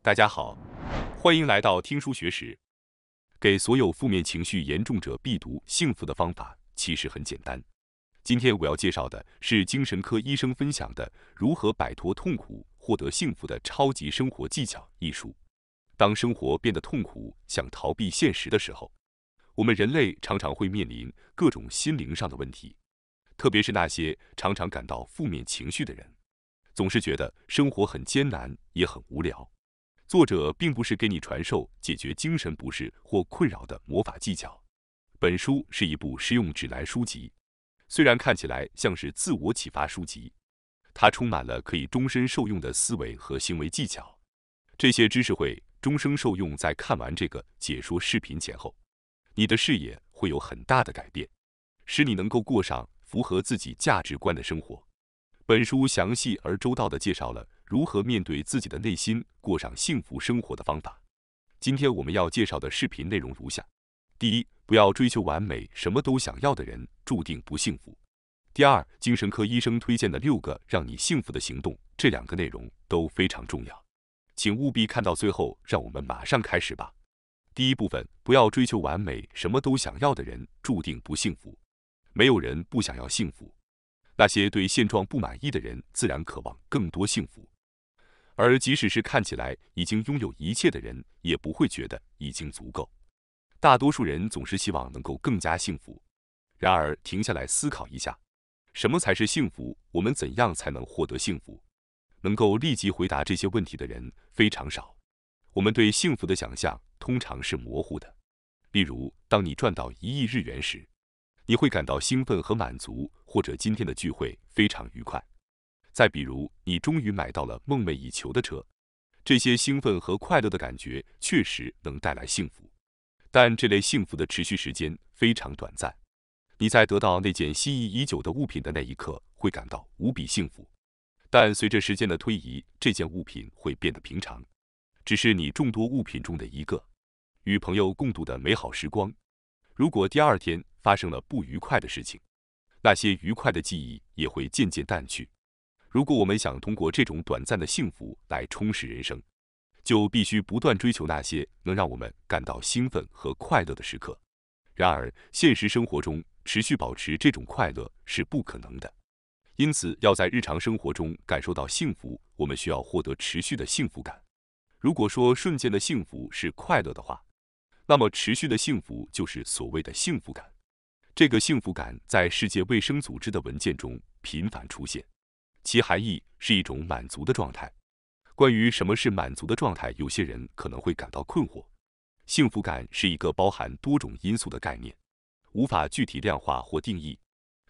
大家好，欢迎来到听书学史。给所有负面情绪严重者必读《幸福的方法》其实很简单。今天我要介绍的是精神科医生分享的《如何摆脱痛苦、获得幸福的超级生活技巧》一书。当生活变得痛苦，想逃避现实的时候，我们人类常常会面临各种心灵上的问题，特别是那些常常感到负面情绪的人，总是觉得生活很艰难，也很无聊。作者并不是给你传授解决精神不适或困扰的魔法技巧，本书是一部实用指南书籍。虽然看起来像是自我启发书籍，它充满了可以终身受用的思维和行为技巧。这些知识会终生受用，在看完这个解说视频前后，你的视野会有很大的改变，使你能够过上符合自己价值观的生活。本书详细而周到地介绍了如何面对自己的内心，过上幸福生活的方法。今天我们要介绍的视频内容如下：第一，不要追求完美，什么都想要的人注定不幸福。第二，精神科医生推荐的6个让你幸福的行动，这2个内容都非常重要，请务必看到最后。让我们马上开始吧。第一部分，不要追求完美，什么都想要的人注定不幸福。没有人不想要幸福。那些对现状不满意的人自然渴望更多幸福，而即使是看起来已经拥有一切的人，也不会觉得已经足够。大多数人总是希望能够更加幸福。然而，停下来思考一下，什么才是幸福？我们怎样才能获得幸福？能够立即回答这些问题的人非常少。我们对幸福的想象通常是模糊的。例如，当你赚到1亿日元时，你会感到兴奋和满足，或者今天的聚会非常愉快。再比如，你终于买到了梦寐以求的车，这些兴奋和快乐的感觉确实能带来幸福，但这类幸福的持续时间非常短暂。你在得到那件心仪已久的物品的那一刻会感到无比幸福，但随着时间的推移，这件物品会变得平常，只是你众多物品中的一个。与朋友共度的美好时光，如果第2天发生了不愉快的事情，那些愉快的记忆也会渐渐淡去。如果我们想通过这种短暂的幸福来充实人生，就必须不断追求那些能让我们感到兴奋和快乐的时刻。然而，现实生活中持续保持这种快乐是不可能的。因此，要在日常生活中感受到幸福，我们需要获得持续的幸福感。如果说瞬间的幸福是快乐的话，那么持续的幸福就是所谓的幸福感。这个幸福感在世界卫生组织的文件中频繁出现，其含义是一种满足的状态。关于什么是满足的状态，有些人可能会感到困惑。幸福感是一个包含多种因素的概念，无法具体量化或定义。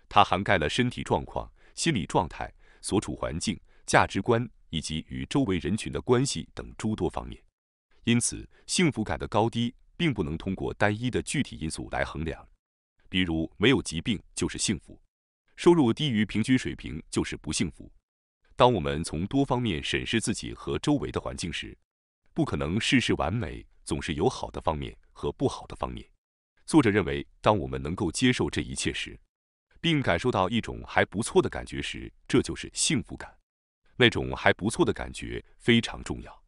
它涵盖了身体状况、心理状态、所处环境、价值观以及与周围人群的关系等诸多方面。因此，幸福感的高低并不能通过单一的具体因素来衡量。比如，没有疾病就是幸福，收入低于平均水平就是不幸福。当我们从多方面审视自己和周围的环境时，不可能事事完美，总是有好的方面和不好的方面。作者认为，当我们能够接受这一切时，并感受到一种还不错的感觉时，这就是幸福感。那种还不错的感觉非常重要。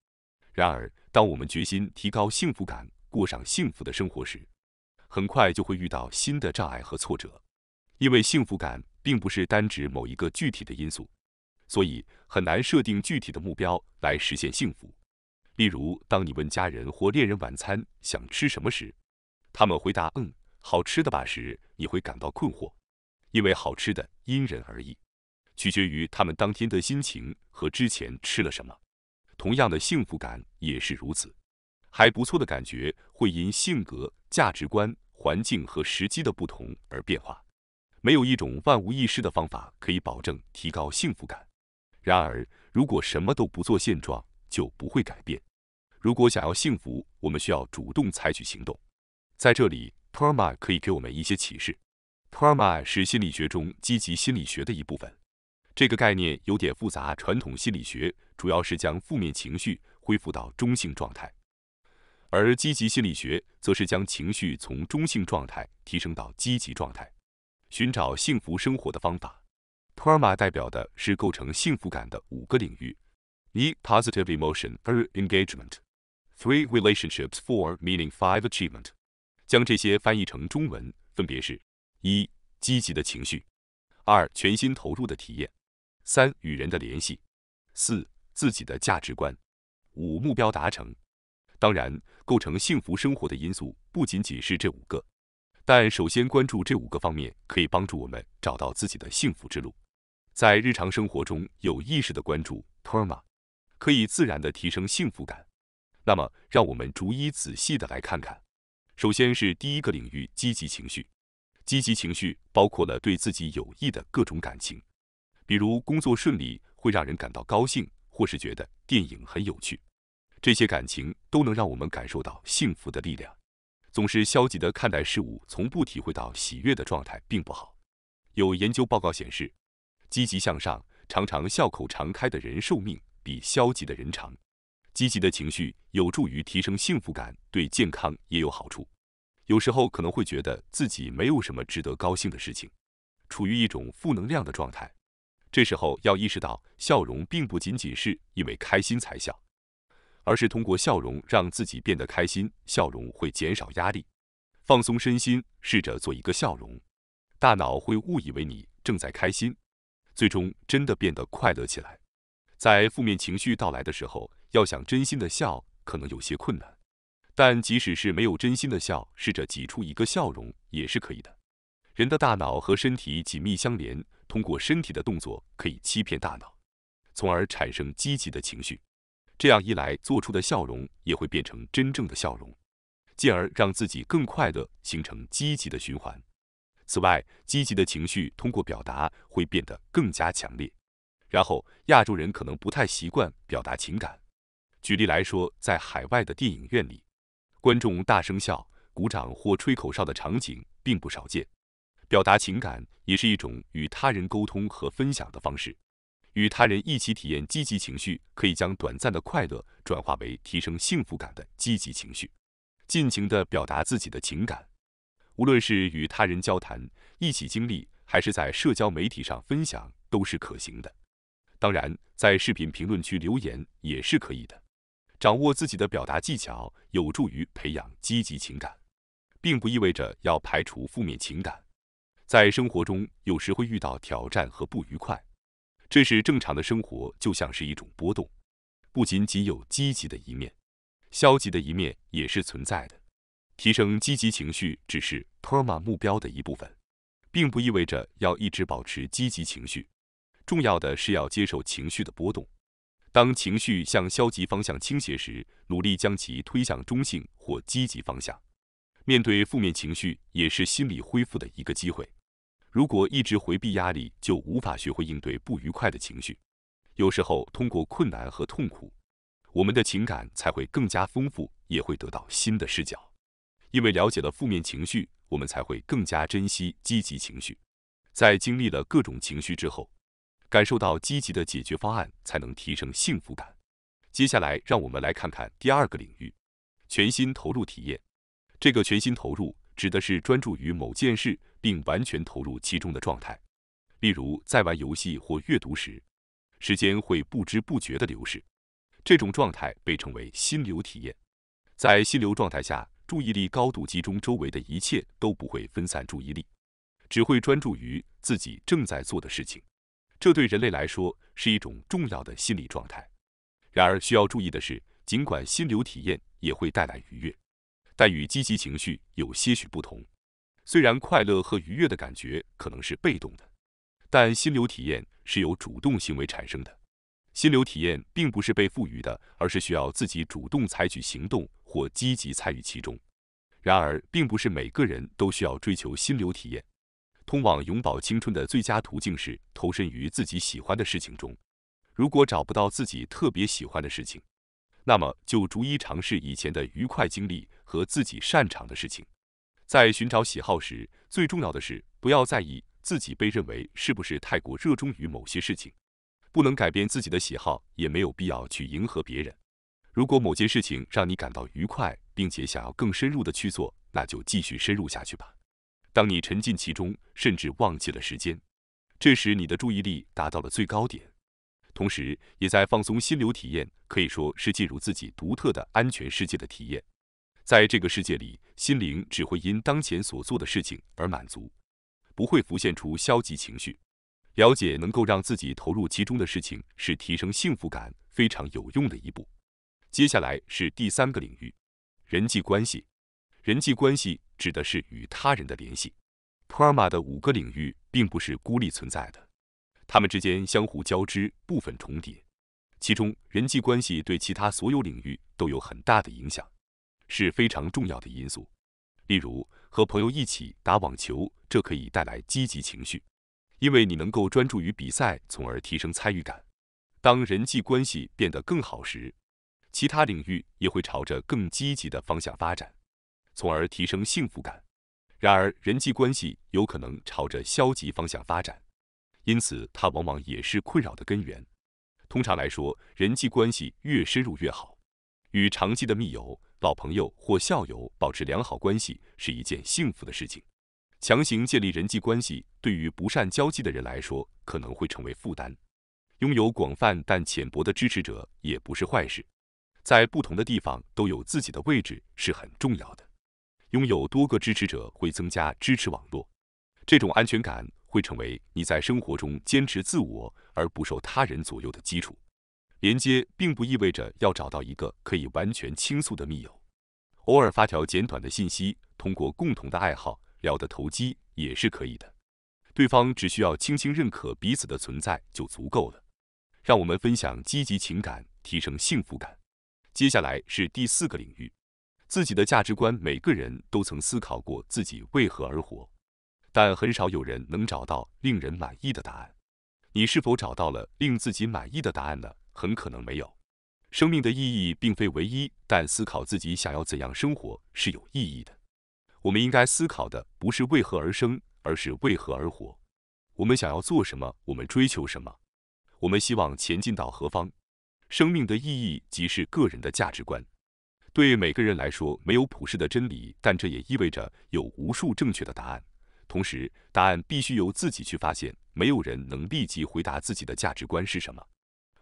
然而，当我们决心提高幸福感，过上幸福的生活时，很快就会遇到新的障碍和挫折。因为幸福感并不是单指某一个具体的因素，所以很难设定具体的目标来实现幸福。例如，当你问家人或恋人晚餐想吃什么时，他们回答好吃的吧时，你会感到困惑，因为好吃的因人而异，取决于他们当天的心情和之前吃了什么。同样的，幸福感也是如此。还不错的感觉会因性格、价值观、环境和时机的不同而变化。没有一种万无一失的方法可以保证提高幸福感。然而，如果什么都不做，现状就不会改变。如果想要幸福，我们需要主动采取行动。在这里 ，PERMA 可以给我们一些启示。PERMA 是心理学中积极心理学的一部分。这个概念有点复杂，传统心理学主要是将负面情绪恢复到中性状态，而积极心理学则是将情绪从中性状态提升到积极状态，寻找幸福生活的方法。PERMA 代表的是构成幸福感的5个领域，一 positive emotion 2 engagement 3 relationships 4 meaning 5 achievement。将这些翻译成中文，分别是：一、积极的情绪；二、全心投入的体验；三、与人的联系；四、自己的价值观；五、目标达成。当然，构成幸福生活的因素不仅仅是这5个，但首先关注这5个方面，可以帮助我们找到自己的幸福之路。在日常生活中有意识的关注 PERMA， 可以自然的提升幸福感。那么，让我们逐一仔细的来看看。首先是第一个领域，积极情绪。积极情绪包括了对自己有益的各种感情，比如工作顺利会让人感到高兴，或是觉得电影很有趣。这些感情都能让我们感受到幸福的力量。总是消极的看待事物，从不体会到喜悦的状态并不好。有研究报告显示，积极向上、常常笑口常开的人寿命比消极的人长。积极的情绪有助于提升幸福感，对健康也有好处。有时候可能会觉得自己没有什么值得高兴的事情，处于一种负能量的状态。这时候要意识到，笑容并不仅仅是因为开心才笑，而是通过笑容让自己变得开心。笑容会减少压力，放松身心，试着做一个笑容，大脑会误以为你正在开心，最终真的变得快乐起来。在负面情绪到来的时候，要想真心的笑，可能有些困难。但即使是没有真心的笑，试着挤出一个笑容也是可以的。人的大脑和身体紧密相连，通过身体的动作可以欺骗大脑，从而产生积极的情绪。这样一来，做出的笑容也会变成真正的笑容，进而让自己更快乐，形成积极的循环。此外，积极的情绪通过表达会变得更加强烈。然后，亚洲人可能不太习惯表达情感。举例来说，在海外的电影院里，观众大声笑、鼓掌或吹口哨的场景并不少见。表达情感也是一种与他人沟通和分享的方式。与他人一起体验积极情绪，可以将短暂的快乐转化为提升幸福感的积极情绪。尽情地表达自己的情感，无论是与他人交谈、一起经历，还是在社交媒体上分享，都是可行的。当然，在视频评论区留言也是可以的。掌握自己的表达技巧，有助于培养积极情感，并不意味着要排除负面情感。在生活中，有时会遇到挑战和不愉快，这是正常的生活，就像是一种波动。不仅仅有积极的一面，消极的一面也是存在的。提升积极情绪只是 PERMA 目标的一部分，并不意味着要一直保持积极情绪。重要的是要接受情绪的波动。当情绪向消极方向倾斜时，努力将其推向中性或积极方向。面对负面情绪，也是心理恢复的一个机会。如果一直回避压力，就无法学会应对不愉快的情绪。有时候，通过困难和痛苦，我们的情感才会更加丰富，也会得到新的视角。因为了解了负面情绪，我们才会更加珍惜积极情绪。在经历了各种情绪之后，感受到积极的解决方案，才能提升幸福感。接下来，让我们来看看第2个领域，全心投入体验。这个全心投入指的是专注于某件事，并完全投入其中的状态。例如，在玩游戏或阅读时，时间会不知不觉地流逝。这种状态被称为心流体验。在心流状态下，注意力高度集中，周围的一切都不会分散注意力，只会专注于自己正在做的事情。这对人类来说是一种重要的心理状态。然而需要注意的是，尽管心流体验也会带来愉悦，但与积极情绪有些许不同。虽然快乐和愉悦的感觉可能是被动的，但心流体验是由主动行为产生的。心流体验并不是被赋予的，而是需要自己主动采取行动或积极参与其中。然而，并不是每个人都需要追求心流体验。通往永葆青春的最佳途径是投身于自己喜欢的事情中。如果找不到自己特别喜欢的事情，那么就逐一尝试以前的愉快经历和自己擅长的事情。在寻找喜好时，最重要的是不要在意自己被认为是不是太过热衷于某些事情。不能改变自己的喜好，也没有必要去迎合别人。如果某件事情让你感到愉快，并且想要更深入的去做，那就继续深入下去吧。当你沉浸其中，甚至忘记了时间，这时你的注意力达到了最高点。同时也在放松心流体验，可以说是进入自己独特的安全世界的体验。在这个世界里，心灵只会因当前所做的事情而满足，不会浮现出消极情绪。了解能够让自己投入其中的事情，是提升幸福感非常有用的一步。接下来是第3个领域，人际关系。人际关系指的是与他人的联系。Dharma 的5个领域并不是孤立存在的，它们之间相互交织，部分重叠。其中，人际关系对其他所有领域都有很大的影响，是非常重要的因素。例如，和朋友一起打网球，这可以带来积极情绪，因为你能够专注于比赛，从而提升参与感。当人际关系变得更好时，其他领域也会朝着更积极的方向发展，从而提升幸福感。然而，人际关系有可能朝着消极方向发展，因此它往往也是困扰的根源。通常来说，人际关系越深入越好。与长期的密友、老朋友或校友保持良好关系是一件幸福的事情。强行建立人际关系，对于不善交际的人来说，可能会成为负担。拥有广泛但浅薄的支持者也不是坏事。在不同的地方都有自己的位置是很重要的。拥有多个支持者会增加支持网络，这种安全感会成为你在生活中坚持自我而不受他人左右的基础。连接并不意味着要找到一个可以完全倾诉的密友，偶尔发条简短的信息，通过共同的爱好聊得投机也是可以的。对方只需要轻轻认可彼此的存在就足够了。让我们分享积极情感，提升幸福感。接下来是第4个领域，自己的价值观。每个人都曾思考过自己为何而活，但很少有人能找到令人满意的答案。你是否找到了令自己满意的答案呢？很可能没有。生命的意义并非唯一，但思考自己想要怎样生活是有意义的。我们应该思考的不是为何而生，而是为何而活。我们想要做什么？我们追求什么？我们希望前进到何方？生命的意义即是个人的价值观。对每个人来说，没有普世的真理，但这也意味着有无数正确的答案。同时，答案必须由自己去发现，没有人能立即回答自己的价值观是什么。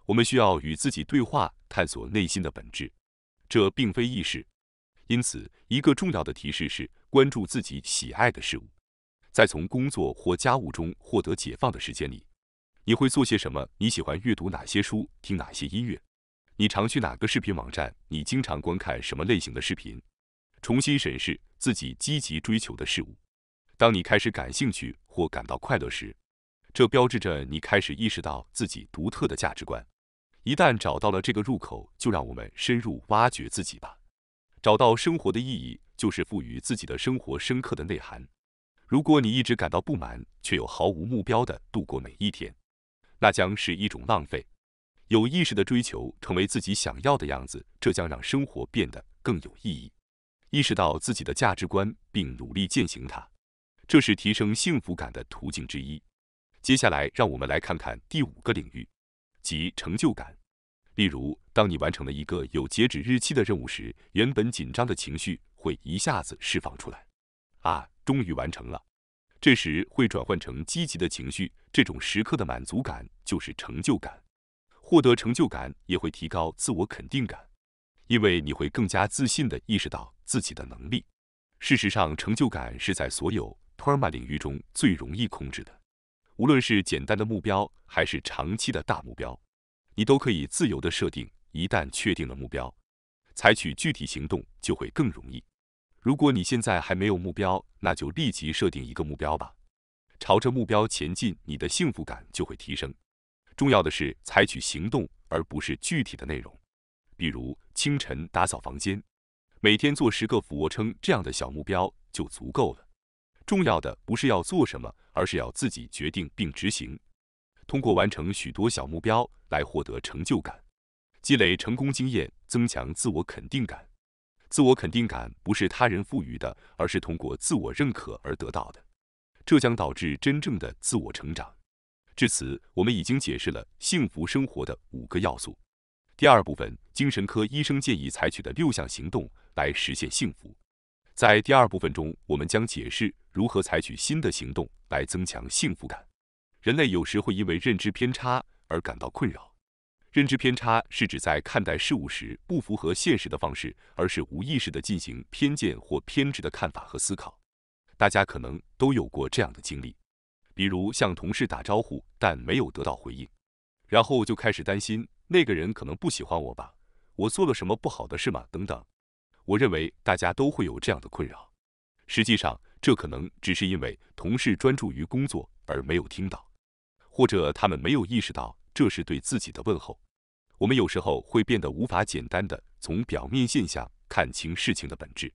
我们需要与自己对话，探索内心的本质。这并非易事，因此，一个重要的提示是关注自己喜爱的事物。在从工作或家务中获得解放的时间里，你会做些什么？你喜欢阅读哪些书？听哪些音乐？你常去哪个视频网站？你经常观看什么类型的视频？重新审视自己积极追求的事物。当你开始感兴趣或感到快乐时，这标志着你开始意识到自己独特的价值观。一旦找到了这个入口，就让我们深入挖掘自己吧。找到生活的意义，就是赋予自己的生活深刻的内涵。如果你一直感到不满，却又毫无目标地度过每一天，那将是一种浪费。有意识地追求成为自己想要的样子，这将让生活变得更有意义。意识到自己的价值观，并努力践行它，这是提升幸福感的途径之一。接下来，让我们来看看第5个领域，即成就感。例如，当你完成了一个有截止日期的任务时，原本紧张的情绪会一下子释放出来。啊，终于完成了！这时会转换成积极的情绪，这种时刻的满足感就是成就感。获得成就感也会提高自我肯定感，因为你会更加自信地意识到自己的能力。事实上，成就感是在所有 Dharma 领域中最容易控制的。无论是简单的目标，还是长期的大目标，你都可以自由地设定。一旦确定了目标，采取具体行动就会更容易。如果你现在还没有目标，那就立即设定一个目标吧。朝着目标前进，你的幸福感就会提升。重要的是采取行动，而不是具体的内容。比如，清晨打扫房间，每天做10个俯卧撑，这样的小目标就足够了。重要的不是要做什么，而是要自己决定并执行。通过完成许多小目标来获得成就感，积累成功经验，增强自我肯定感。自我肯定感不是他人赋予的，而是通过自我认可而得到的。这将导致真正的自我成长。至此，我们已经解释了幸福生活的5个要素。第2部分，精神科医生建议采取的6项行动来实现幸福。在第2部分中，我们将解释如何采取新的行动来增强幸福感。人类有时会因为认知偏差而感到困扰，认知偏差是指在看待事物时不符合现实的方式，而是无意识地进行偏见或偏执的看法和思考。大家可能都有过这样的经历，比如向同事打招呼，但没有得到回应，然后就开始担心那个人可能不喜欢我吧，我做了什么不好的事吗？等等。我认为大家都会有这样的困扰。实际上，这可能只是因为同事专注于工作而没有听到，或者他们没有意识到这是对自己的问候。我们有时候会变得无法简单的从表面现象看清事情的本质。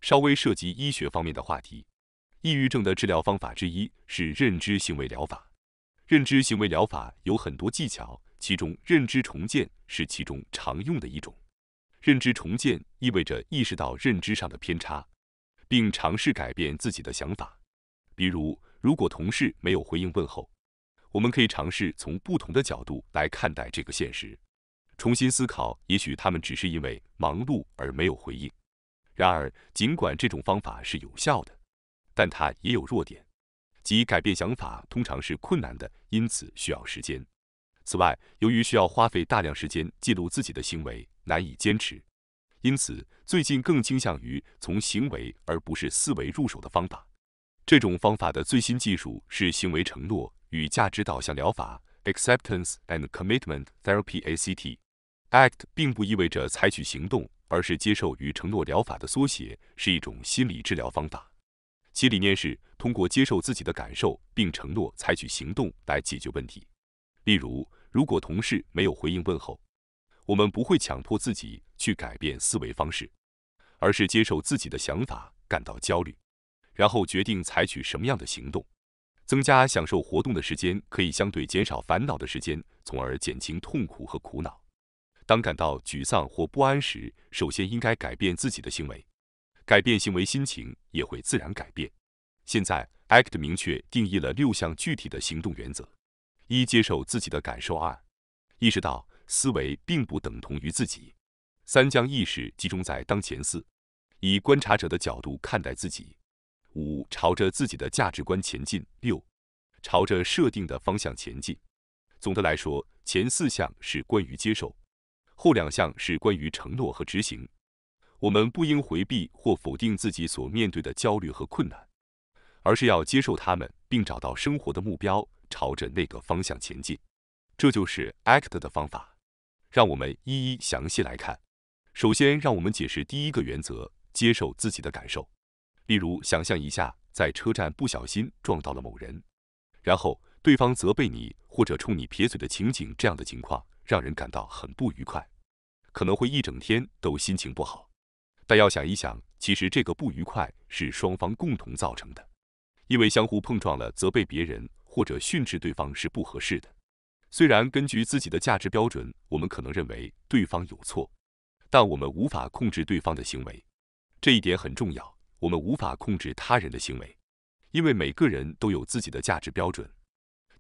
稍微涉及医学方面的话题，抑郁症的治疗方法之一是认知行为疗法。认知行为疗法有很多技巧，其中认知重建是其中常用的一种。认知重建意味着意识到认知上的偏差，并尝试改变自己的想法。比如，如果同事没有回应问候，我们可以尝试从不同的角度来看待这个现实，重新思考，也许他们只是因为忙碌而没有回应。然而，尽管这种方法是有效的，但它也有弱点，即改变想法通常是困难的，因此需要时间。此外，由于需要花费大量时间记录自己的行为，难以坚持。因此，最近更倾向于从行为而不是思维入手的方法。这种方法的最新技术是行为承诺与价值导向疗法 （Acceptance and Commitment Therapy，ACT）。ACT 并不意味着采取行动，而是接受与承诺疗法的缩写，是一种心理治疗方法。其理念是通过接受自己的感受并承诺采取行动来解决问题。例如，如果同事没有回应问候，我们不会强迫自己去改变思维方式，而是接受自己的想法，感到焦虑，然后决定采取什么样的行动。增加享受活动的时间可以相对减少烦恼的时间，从而减轻痛苦和苦恼。当感到沮丧或不安时，首先应该改变自己的行为，改变行为，心情也会自然改变。现在 ACT 明确定义了6项具体的行动原则：1、接受自己的感受； 2、意识到思维并不等同于自己； 3、将意识集中在当前； 4、以观察者的角度看待自己； 5、朝着自己的价值观前进； 6、朝着设定的方向前进。总的来说，前4项是关于接受，后2项是关于承诺和执行。我们不应回避或否定自己所面对的焦虑和困难，而是要接受它们，并找到生活的目标，朝着那个方向前进。这就是 ACT 的方法。让我们一一详细来看。首先，让我们解释第1个原则：接受自己的感受。例如，想象一下，在车站不小心撞到了某人，然后对方责备你或者冲你撇嘴的情景，这样的情况让人感到很不愉快，可能会一整天都心情不好。但要想一想，其实这个不愉快是双方共同造成的，因为相互碰撞了，责备别人或者训斥对方是不合适的。虽然根据自己的价值标准，我们可能认为对方有错，但我们无法控制对方的行为。这一点很重要，我们无法控制他人的行为，因为每个人都有自己的价值标准。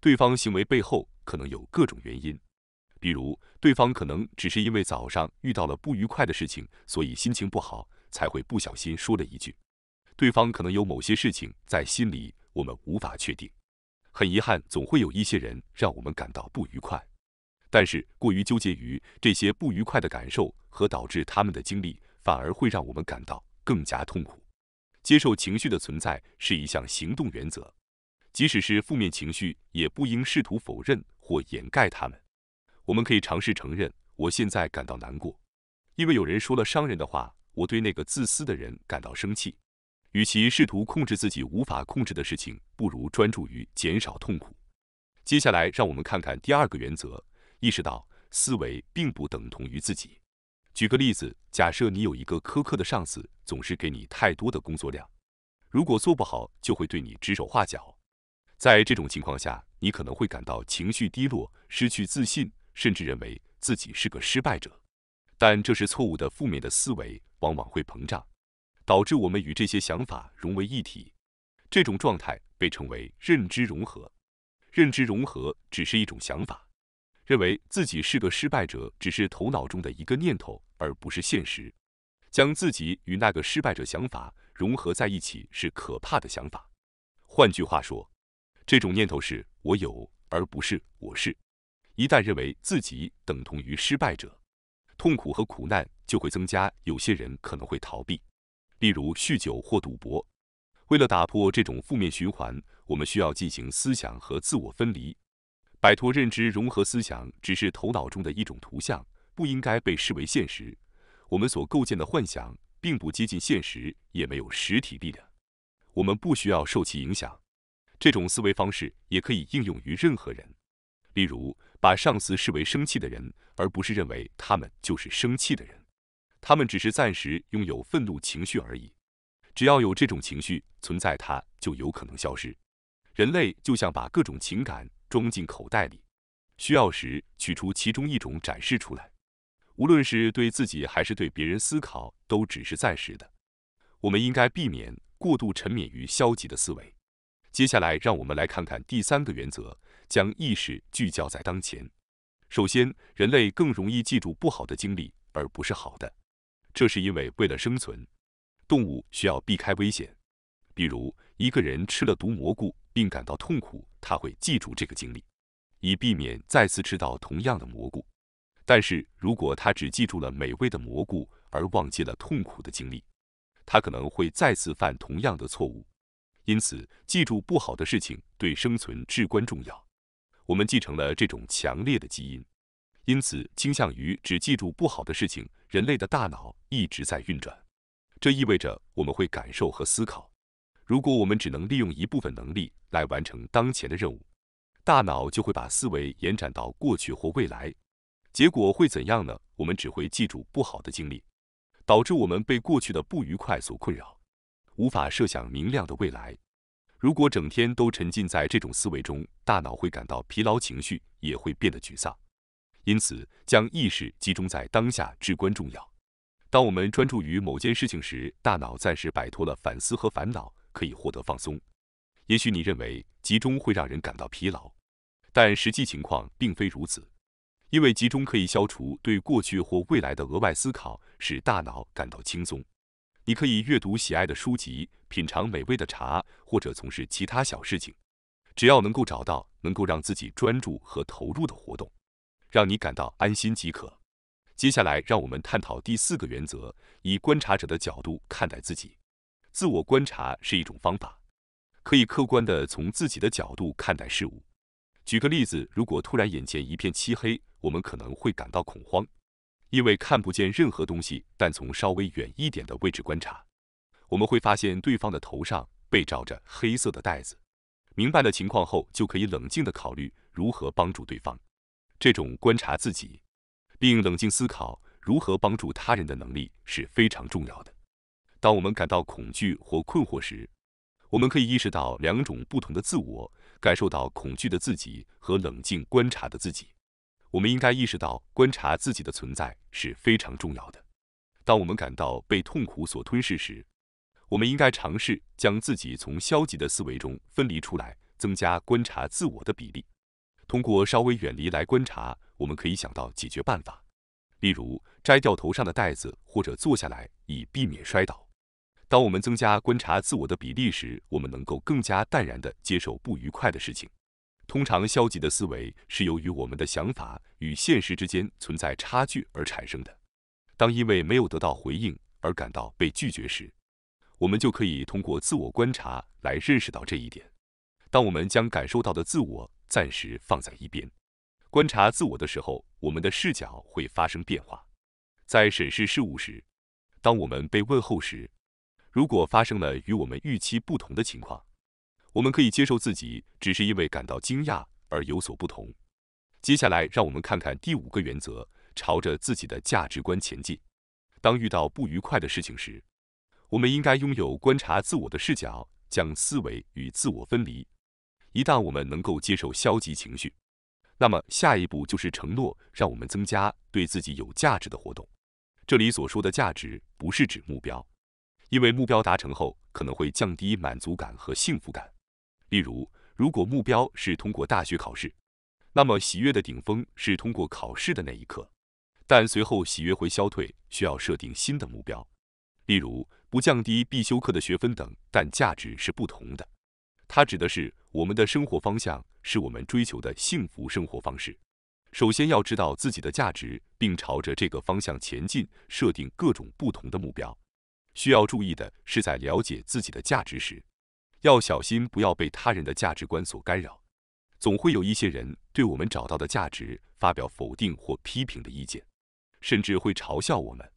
对方行为背后可能有各种原因，比如对方可能只是因为早上遇到了不愉快的事情，所以心情不好，才会不小心说了一句。对方可能有某些事情在心里，我们无法确定。很遗憾，总会有一些人让我们感到不愉快，但是过于纠结于这些不愉快的感受和导致他们的经历，反而会让我们感到更加痛苦。接受情绪的存在是一项行动原则，即使是负面情绪，也不应试图否认或掩盖它们。我们可以尝试承认，我现在感到难过，因为有人说了伤人的话，我对那个自私的人感到生气。与其试图控制自己无法控制的事情，不如专注于减少痛苦。接下来，让我们看看第2个原则：意识到思维并不等同于自己。举个例子，假设你有一个苛刻的上司，总是给你太多的工作量，如果做不好，就会对你指手画脚。在这种情况下，你可能会感到情绪低落，失去自信，甚至认为自己是个失败者。但这是错误的，负面的思维往往会膨胀，导致我们与这些想法融为一体。这种状态被称为认知融合。认知融合只是一种想法，认为自己是个失败者只是头脑中的一个念头，而不是现实。将自己与那个失败者想法融合在一起是可怕的想法。换句话说，这种念头是我有，而不是我是。一旦认为自己等同于失败者，痛苦和苦难就会增加，有些人可能会逃避，例如酗酒或赌博。为了打破这种负面循环，我们需要进行思想和自我分离，摆脱认知融合思想只是头脑中的一种图像，不应该被视为现实。我们所构建的幻想并不接近现实，也没有实体力量。我们不需要受其影响。这种思维方式也可以应用于任何人，例如把上司视为生气的人，而不是认为他们就是生气的人，他们只是暂时拥有愤怒情绪而已。只要有这种情绪存在，它就有可能消失。人类就像把各种情感装进口袋里，需要时取出其中一种展示出来。无论是对自己还是对别人思考，都只是暂时的。我们应该避免过度沉湎于消极的思维。接下来，让我们来看看第3个原则，将意识聚焦在当前。首先，人类更容易记住不好的经历，而不是好的。这是因为为了生存，动物需要避开危险。比如，一个人吃了毒蘑菇并感到痛苦，他会记住这个经历，以避免再次吃到同样的蘑菇。但是如果他只记住了美味的蘑菇，而忘记了痛苦的经历，他可能会再次犯同样的错误。因此，记住不好的事情对生存至关重要。我们继承了这种强烈的基因，因此倾向于只记住不好的事情。人类的大脑一直在运转，这意味着我们会感受和思考。如果我们只能利用一部分能力来完成当前的任务，大脑就会把思维延展到过去或未来。结果会怎样呢？我们只会记住不好的经历，导致我们被过去的不愉快所困扰，无法设想明亮的未来。如果整天都沉浸在这种思维中，大脑会感到疲劳，情绪也会变得沮丧。因此，将意识集中在当下至关重要。当我们专注于某件事情时，大脑暂时摆脱了反思和烦恼，可以获得放松。也许你认为集中会让人感到疲劳，但实际情况并非如此。因为集中可以消除对过去或未来的额外思考，使大脑感到轻松。你可以阅读喜爱的书籍，品尝美味的茶，或者从事其他小事情，只要能够找到能够让自己专注和投入的活动，让你感到安心即可。接下来，让我们探讨第4个原则，以观察者的角度看待自己。自我观察是一种方法，可以客观地从自己的角度看待事物。举个例子，如果突然眼前一片漆黑，我们可能会感到恐慌，因为看不见任何东西。但从稍微远一点的位置观察，我们会发现对方的头上被罩着黑色的袋子。明白了情况后，就可以冷静地考虑如何帮助对方。这种观察自己，并冷静思考如何帮助他人的能力是非常重要的。当我们感到恐惧或困惑时，我们可以意识到2种不同的自我，感受到恐惧的自己和冷静观察的自己。我们应该意识到观察自己的存在是非常重要的。当我们感到被痛苦所吞噬时，我们应该尝试将自己从消极的思维中分离出来，增加观察自我的比例。通过稍微远离来观察，我们可以想到解决办法，例如摘掉头上的袋子，或者坐下来以避免摔倒。当我们增加观察自我的比例时，我们能够更加淡然地接受不愉快的事情。通常，消极的思维是由于我们的想法与现实之间存在差距而产生的。当因为没有得到回应而感到被拒绝时，我们就可以通过自我观察来认识到这一点。当我们将感受到的自我暂时放在一边，观察自我的时候，我们的视角会发生变化。在审视事物时，当我们被问候时，如果发生了与我们预期不同的情况，我们可以接受自己只是因为感到惊讶而有所不同。接下来，让我们看看第5个原则，朝着自己的价值观前进。当遇到不愉快的事情时，我们应该拥有观察自我的视角，将思维与自我分离。一旦我们能够接受消极情绪，那么下一步就是承诺让我们增加对自己有价值的活动。这里所说的价值不是指目标，因为目标达成后可能会降低满足感和幸福感。例如，如果目标是通过大学考试，那么喜悦的顶峰是通过考试的那一刻，但随后喜悦会消退，需要设定新的目标。例如，不降低必修课的学分等，但价值是不同的。它指的是我们的生活方向是我们追求的幸福生活方式。首先要知道自己的价值，并朝着这个方向前进，设定各种不同的目标。需要注意的是，在了解自己的价值时，要小心不要被他人的价值观所干扰。总会有一些人对我们找到的价值发表否定或批评的意见，甚至会嘲笑我们。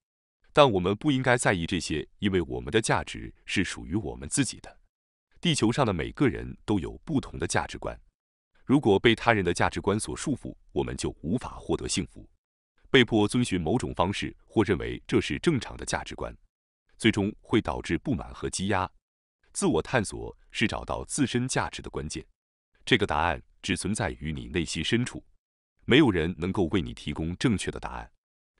但我们不应该在意这些，因为我们的价值是属于我们自己的。地球上的每个人都有不同的价值观。如果被他人的价值观所束缚，我们就无法获得幸福。被迫遵循某种方式，或认为这是正常的价值观，最终会导致不满和积压。自我探索是找到自身价值的关键。这个答案只存在于你内心深处，没有人能够为你提供正确的答案。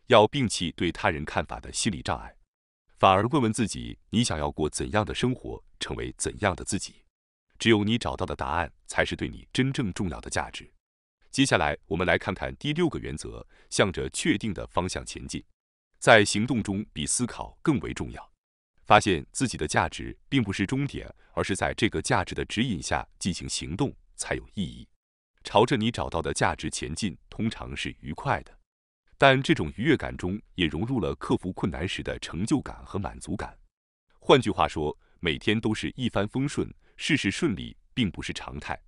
要摒弃对他人看法的心理障碍，反而问问自己，你想要过怎样的生活，成为怎样的自己。只有你找到的答案，才是对你真正重要的价值。接下来，我们来看看第6个原则：向着确定的方向前进。在行动中比思考更为重要。发现自己的价值并不是终点，而是在这个价值的指引下进行行动才有意义。朝着你找到的价值前进，通常是愉快的，但这种愉悦感中也融入了克服困难时的成就感和满足感。换句话说，每天都是一帆风顺，事事顺利并不是常态。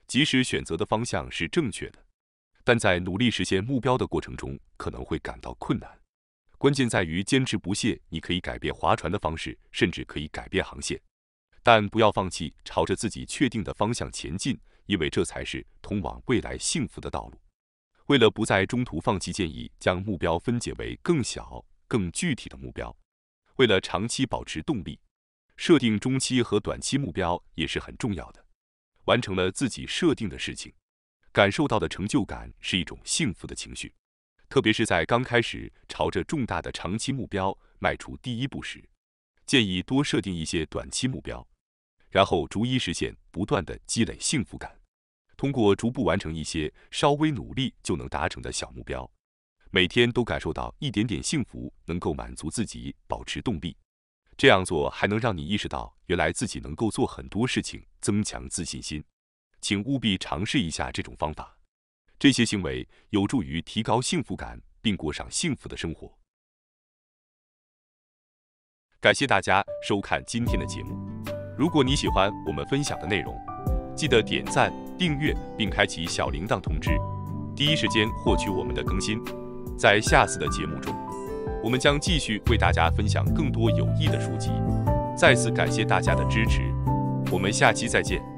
即使选择的方向是正确的，但在努力实现目标的过程中，可能会感到困难。关键在于坚持不懈，你可以改变划船的方式，甚至可以改变航线，但不要放弃朝着自己确定的方向前进，因为这才是通往未来幸福的道路。为了不在中途放弃，建议将目标分解为更小、更具体的目标。为了长期保持动力，设定中期和短期目标也是很重要的。完成了自己设定的事情，感受到的成就感是一种幸福的情绪。特别是在刚开始朝着重大的长期目标迈出第一步时，建议多设定一些短期目标，然后逐一实现，不断的积累幸福感。通过逐步完成一些稍微努力就能达成的小目标，每天都感受到一点点幸福，能够满足自己，保持动力。这样做还能让你意识到，原来自己能够做很多事情，增强自信心。请务必尝试一下这种方法。这些行为有助于提高幸福感，并过上幸福的生活。感谢大家收看今天的节目。如果你喜欢我们分享的内容，记得点赞、订阅并开启小铃铛通知，第一时间获取我们的更新。在下次的节目中，我们将继续为大家分享更多有益的书籍。再次感谢大家的支持，我们下期再见。